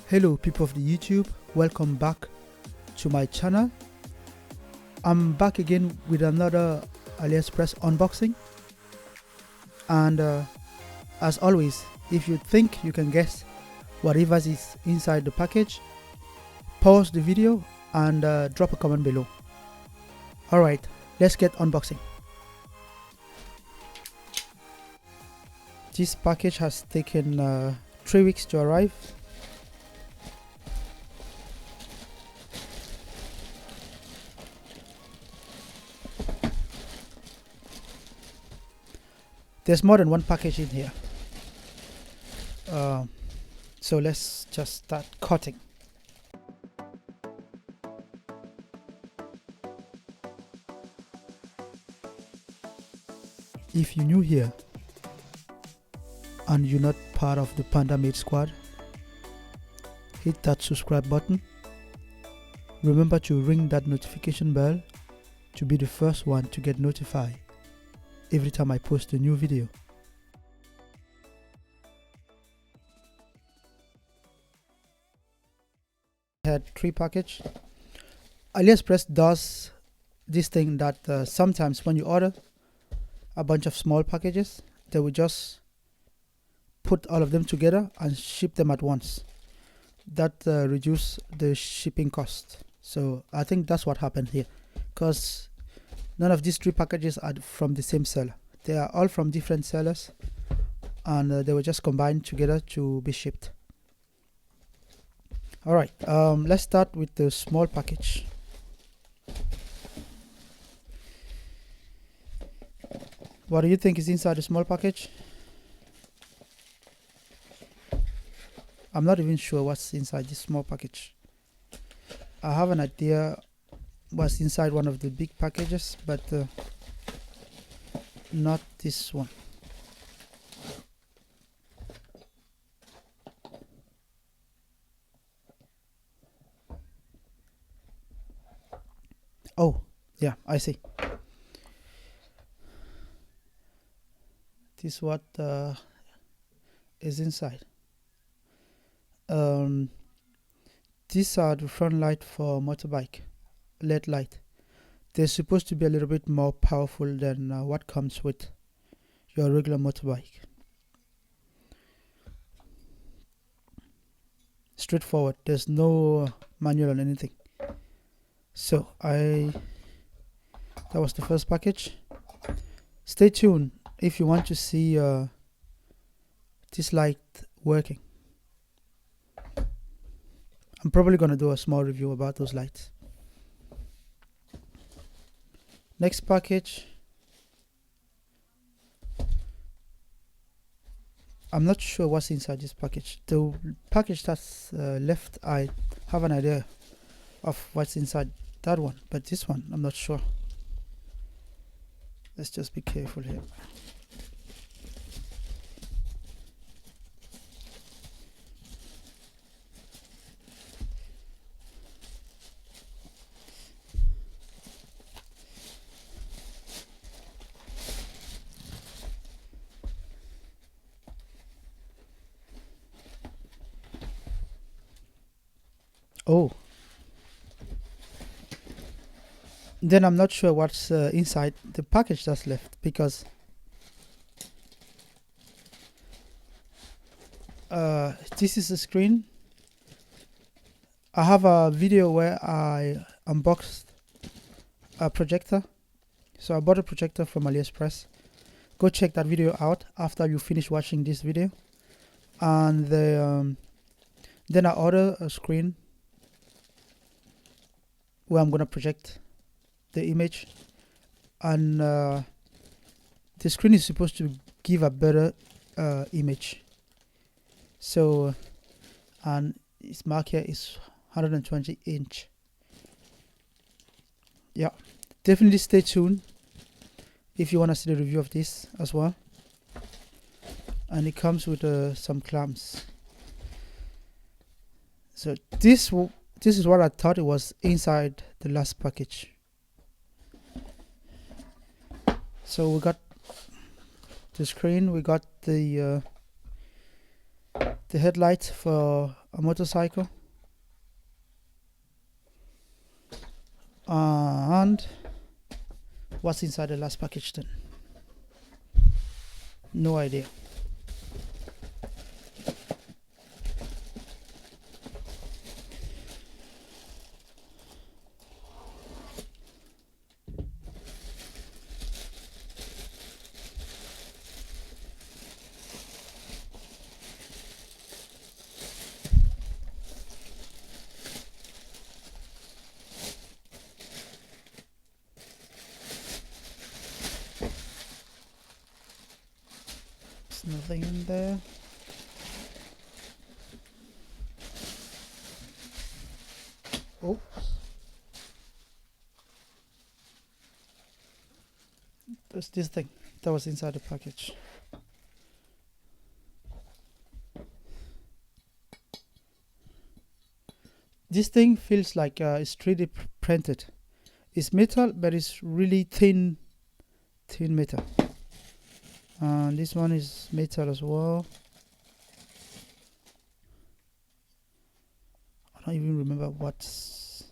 Hello people of the YouTube, welcome back to my channel. I'm back again with another AliExpress unboxing, and as always, if you think you can guess whatever is inside the package, pause the video and drop a comment below. Alright, let's get unboxing. This package has taken 3 weeks to arrive. There's more than one package in here, so let's just start cutting. If you're new here and you're not part of the Panda Made squad, hit that subscribe button. Remember to ring that notification bell to be the first one to get notified every time I post a new video. I had 3 packages. AliExpress does this thing that sometimes when you order a bunch of small packages, they will just put all of them together and ship them at once. That reduces the shipping cost. So I think that's what happened here, because none of these 3 packages are from the same seller. They are all from different sellers, and they were just combined together to be shipped. Alright, let's start with the small package. What do you think is inside the small package? I'm not even sure what's inside this small package. I have an idea what's inside one of the big packages, but not this one. Oh yeah, I see. This is what is inside. These are the front light for motorbike LED light. They're supposed to be a little bit more powerful than what comes with your regular motorbike. Straightforward, there's no manual on anything. So that was the first package. Stay tuned if you want to see this light working. I'm probably gonna do a small review about those lights. Next package. I'm not sure what's inside this package. The package that's left, I have an idea of what's inside that one, but this one, I'm not sure. Let's just be careful here. Oh, then I'm not sure what's inside the package that's left, because this is a screen. I have a video where I unboxed a projector. So I bought a projector from AliExpress. Go check that video out after you finish watching this video. And then I ordered a screen where I'm gonna project the image, and the screen is supposed to give a better image. So, and its mark here is 120 inch. Yeah, definitely stay tuned if you want to see the review of this as well. And it comes with some clamps. So this is what I thought it was inside the last package. So we got the screen, we got the headlight for a motorcycle. And what's inside the last package then? No idea. There's nothing in there. Oops. There's this thing that was inside the package. This thing feels like it's 3D printed. It's metal, but it's really thin metal. And this one is metal as well. I don't even remember what's.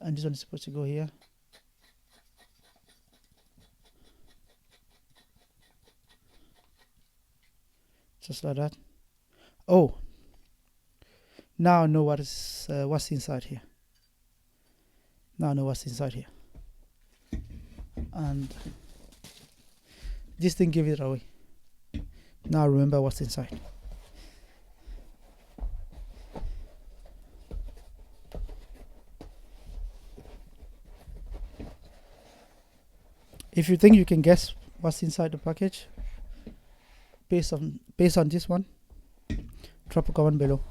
And this one is supposed to go here. Just like that. Oh, now I know what's inside here. Now I know what's inside here. And this thing gave it away. Now I remember what's inside. If you think you can guess what's inside the package, based on this one, drop a comment below.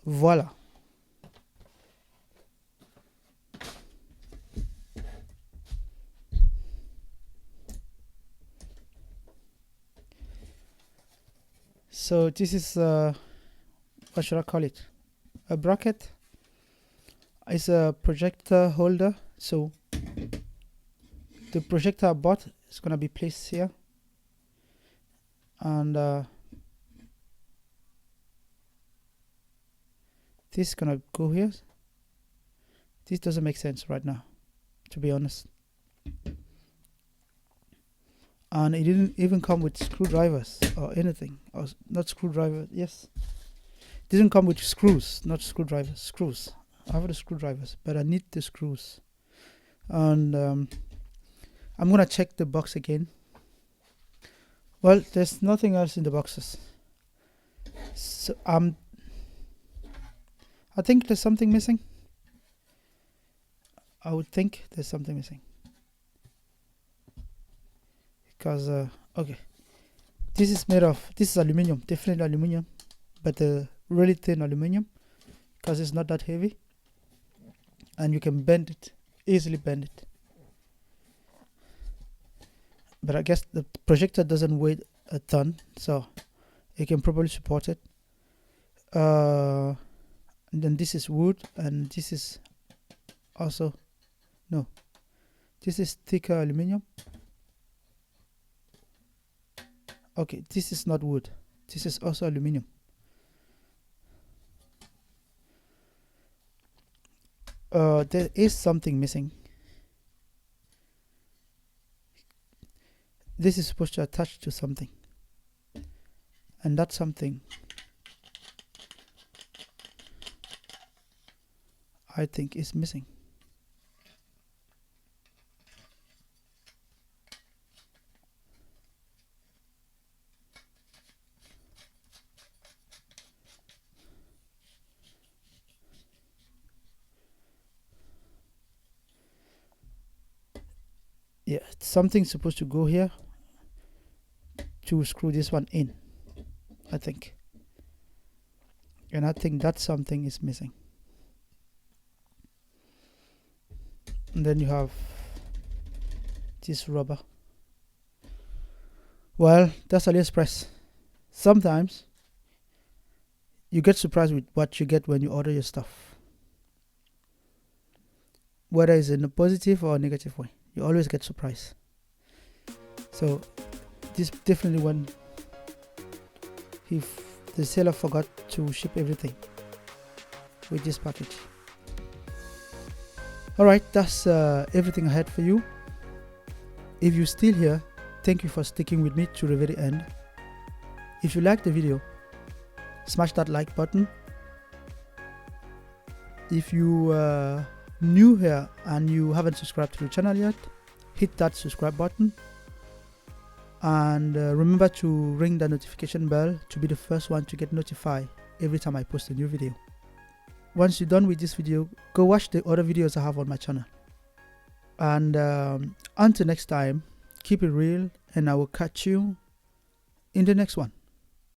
Voila. So this is what should I call it? A bracket. It's a projector holder. So the projector I bought is gonna be placed here, and this is gonna go here. This doesn't make sense right now, to be honest. And it didn't even come with screwdrivers or anything. Or not screwdriver, yes. It didn't come with screws, not screwdrivers, screws. I have the screwdrivers, but I need the screws. And I'm gonna check the box again. Well, there's nothing else in the boxes. So I think there's something missing. I would think there's something missing. Because okay, this is aluminium, definitely aluminium, but really thin aluminium, because it's not that heavy, and you can bend it, easily bend it. But I guess the projector doesn't weigh a ton, so it can probably support it. And then this is wood, and this is also this is thicker aluminium. Okay, this is not wood. This is also aluminium. There is something missing. This is supposed to attach to something, and that something, I think, is missing. Yeah, something's supposed to go here to screw this one in, I think. And I think that something is missing. And then you have this rubber. Well, that's AliExpress. Sometimes you get surprised with what you get when you order your stuff. Whether it's in a positive or a negative way, you always get surprised. So this definitely one, if the seller forgot to ship everything with this package. Alright, that's everything I had for you. If you're still here, thank you for sticking with me to the very end. If you liked the video, smash that like button. If you are new here and you haven't subscribed to the channel yet, hit that subscribe button. And remember to ring the notification bell to be the first one to get notified every time I post a new video. Once you're done with this video, go watch the other videos I have on my channel. And until next time, keep it real, and I will catch you in the next one.